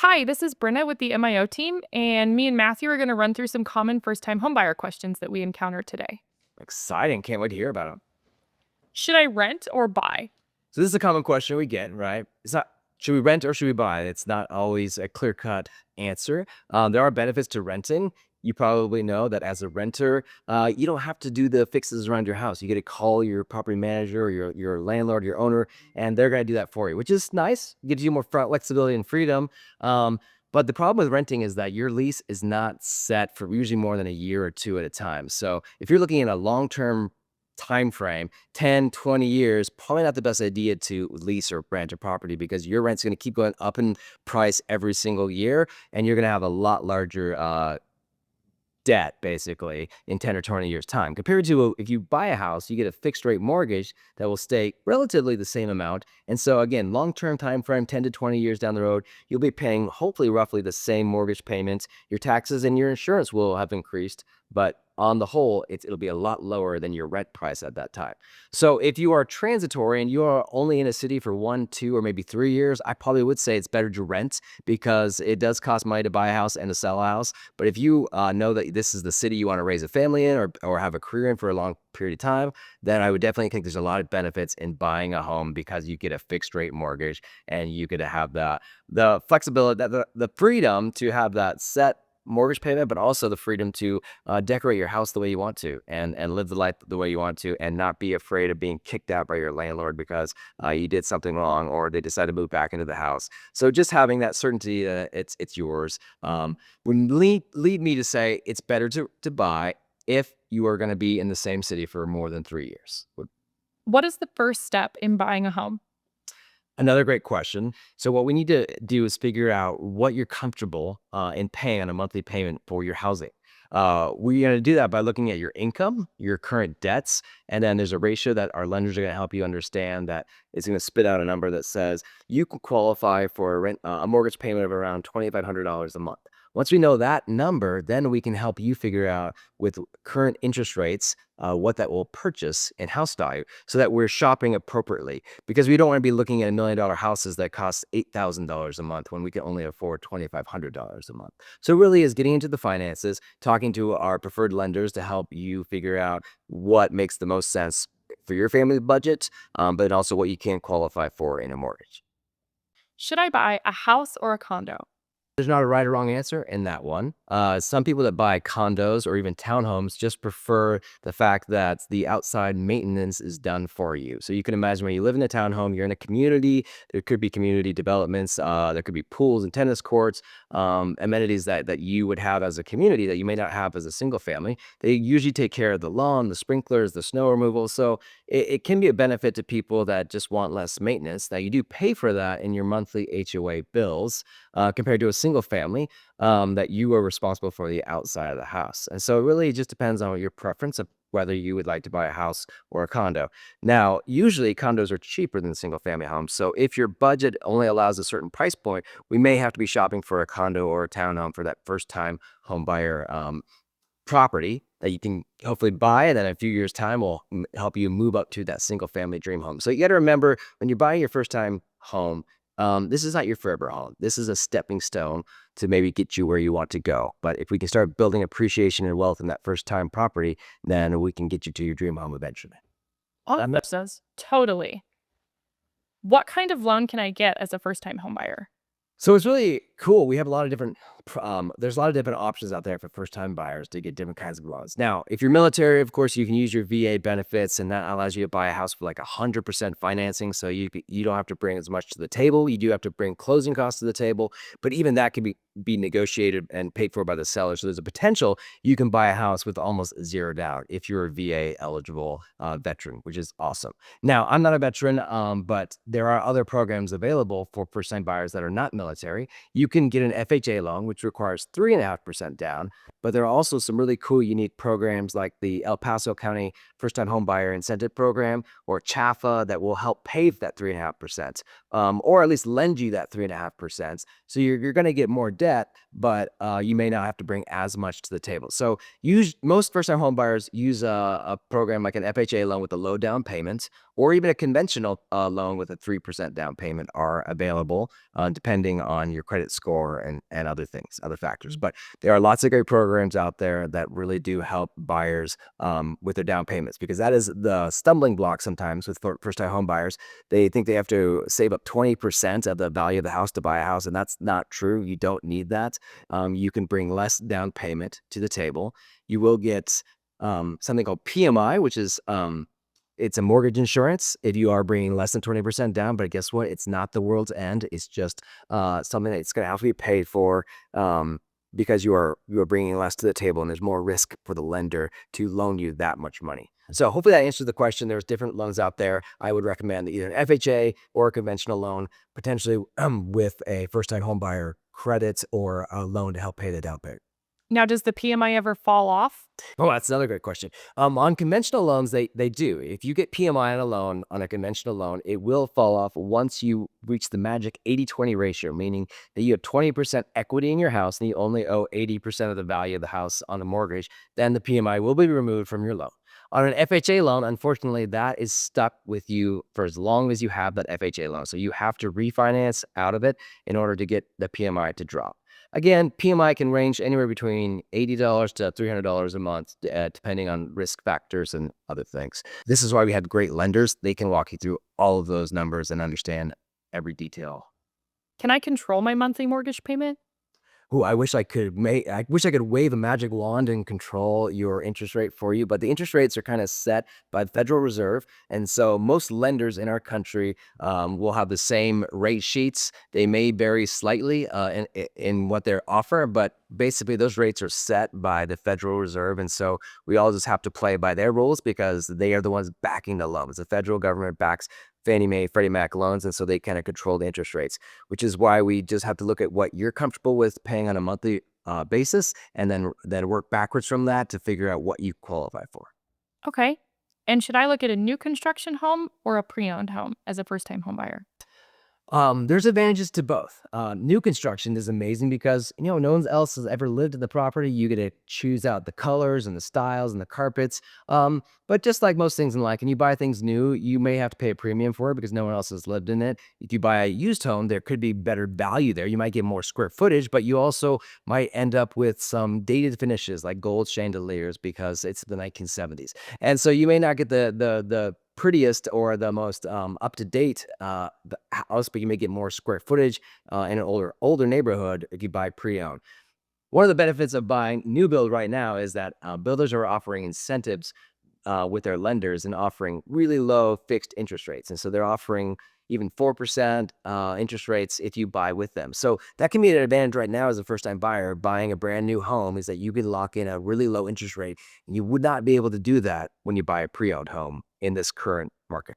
Hi, this is Brenna with the MIO team, and me and Matthew are going to run through some common first-time homebuyer questions that we encounter today. Exciting. Can't wait to hear about them. Should I rent or buy? So this is a common question we get, right? It's not should we rent or should we buy? It's not always a clear-cut answer. There are benefits to renting. You probably know that as a renter, you don't have to do the fixes around your house. You get to call your property manager or your landlord, your owner, and they're going to do that for you, which is nice. Gives you more flexibility and freedom. But the problem with renting is that your lease is not set for usually more than a year or two at a time. So if you're looking at a long-term time frame, 10, 20 years, probably not the best idea to lease or rent a property because your rent's going to keep going up in price every single year, and you're going to have a lot larger debt basically in 10 or 20 years time compared to if you buy a house, you get a fixed rate mortgage that will stay relatively the same amount. And so again, long-term time frame, 10 to 20 years down the road, you'll be paying hopefully roughly the same mortgage payments. Your taxes and your insurance will have increased, but on the whole, it'll be a lot lower than your rent price at that time. So if you are transitory and you are only in a city for 1, 2, or maybe 3 years, I probably would say it's better to rent because it does cost money to buy a house and to sell a house. But if you know that this is the city you want to raise a family in or have a career in for a long period of time, then I would definitely think there's a lot of benefits in buying a home because you get a fixed rate mortgage and you get to have the flexibility, the freedom to have that set mortgage payment, but also the freedom to decorate your house the way you want to and live the life the way you want to and not be afraid of being kicked out by your landlord because you did something wrong or they decide to move back into the house. So just having that certainty that it's yours would lead me to say it's better to buy if you are going to be in the same city for more than 3 years. What is the first step in buying a home? Another great question. So what we need to do is figure out what you're comfortable in paying on a monthly payment for your housing. We're going to do that by looking at your income, your current debts, and then there's a ratio that our lenders are going to help you understand that it's going to spit out a number that says you can qualify for a mortgage payment of around $2,500 a month. Once we know that number, then we can help you figure out with current interest rates what that will purchase in house value so that we're shopping appropriately because we don't want to be looking at $1 million houses that cost $8,000 a month when we can only afford $2,500 a month. So it really is getting into the finances, talking to our preferred lenders to help you figure out what makes the most sense for your family budget, but also what you can qualify for in a mortgage. Should I buy a house or a condo? There's not a right or wrong answer in that one. Some people that buy condos or even townhomes just prefer the fact that the outside maintenance is done for you. So you can imagine when you live in a townhome, you're in a community, there could be community developments, there could be pools and tennis courts, amenities that you would have as a community that you may not have as a single family. They usually take care of the lawn, the sprinklers, the snow removal. So it can be a benefit to people that just want less maintenance. Now you do pay for that in your monthly HOA bills compared to a single family that you are responsible for the outside of the house. And so it really just depends on your preference of whether you would like to buy a house or a condo. Now, usually condos are cheaper than single family homes. So if your budget only allows a certain price point, we may have to be shopping for a condo or a townhome for that first time home buyer property that you can hopefully buy, and then in a few years time will help you move up to that single family dream home. So you got to remember when you're buying your first time home, this is not your forever home. This is a stepping stone to maybe get you where you want to go. But if we can start building appreciation and wealth in that first time property, then we can get you to your dream home eventually. That makes sense. Totally. What kind of loan can I get as a first-time homebuyer? So it's really cool. We have a lot of different, there's a lot of different options out there for first-time buyers to get different kinds of loans. Now, if you're military, of course, you can use your VA benefits, and that allows you to buy a house for like 100% financing. So you don't have to bring as much to the table. You do have to bring closing costs to the table, but even that can be negotiated and paid for by the seller. So there's a potential you can buy a house with almost zero down if you're a VA eligible veteran, which is awesome. Now, I'm not a veteran, but there are other programs available for first-time buyers that are not military. You can get an FHA loan, which requires 3.5% down. But there are also some really cool, unique programs like the El Paso County First Time Home Buyer Incentive Program or CHAFA that will help pay for that 3.5%, or at least lend you that 3.5%. So you're going to get more debt, but you may not have to bring as much to the table. So most first time home buyers use a program like an FHA loan with a low down payment, or even a conventional loan with a 3% down payment are available, depending on your credit score and other things, other factors. But there are lots of great programs out there that really do help buyers with their down payments, because that is the stumbling block sometimes with first time home buyers. They think they have to save up 20% of the value of the house to buy a house, and that's not true. You don't need that. You can bring less down payment to the table. You will get something called PMI, which is it's a mortgage insurance if you are bringing less than 20% down. But guess what? It's not the world's end. It's just something that's going to have to be paid for, because you are bringing less to the table, and there's more risk for the lender to loan you that much money. So hopefully that answers the question. There's different loans out there. I would recommend either an FHA or a conventional loan, potentially with a first-time home buyer credit or a loan to help pay the down payment. Now, does the PMI ever fall off? Oh, that's another great question. On conventional loans, they do. If you get PMI on a loan, on a conventional loan, it will fall off once you reach the magic 80-20 ratio, meaning that you have 20% equity in your house and you only owe 80% of the value of the house on a mortgage. Then the PMI will be removed from your loan. On an FHA loan, unfortunately, that is stuck with you for as long as you have that FHA loan. So you have to refinance out of it in order to get the PMI to drop. Again, PMI can range anywhere between $80 to $300 a month, depending on risk factors and other things. This is why we had great lenders. They can walk you through all of those numbers and understand every detail. Can I control my monthly mortgage payment? Ooh, I wish I could wave a magic wand and control your interest rate for you, but the interest rates are kind of set by the Federal Reserve. And so most lenders in our country will have the same rate sheets. They may vary slightly in what they offer, but basically those rates are set by the Federal Reserve. And so we all just have to play by their rules because they are the ones backing the loans. The federal government backs Fannie Mae, Freddie Mac loans, and so they kind of control the interest rates, which is why we just have to look at what you're comfortable with paying on a monthly basis, and then work backwards from that to figure out what you qualify for. Okay. And should I look at a new construction home or a pre-owned home as a first-time home buyer? There's advantages to both. New construction is amazing because no one else has ever lived in the property. You get to choose out the colors and the styles and the carpets. But just like most things in life, when you buy things new, you may have to pay a premium for it because no one else has lived in it. If you buy a used home, there could be better value there. You might get more square footage, but you also might end up with some dated finishes like gold chandeliers because it's the 1970s, and so you may not get the prettiest or the most up to date house, but you may get more square footage in an older neighborhood if you buy pre-owned. One of the benefits of buying new build right now is that builders are offering incentives with their lenders and offering really low fixed interest rates, and so they're offering even 4% interest rates if you buy with them. So that can be an advantage right now as a first time buyer buying a brand new home, is that you can lock in a really low interest rate. You would not be able to do that when you buy a pre-owned home in this current market.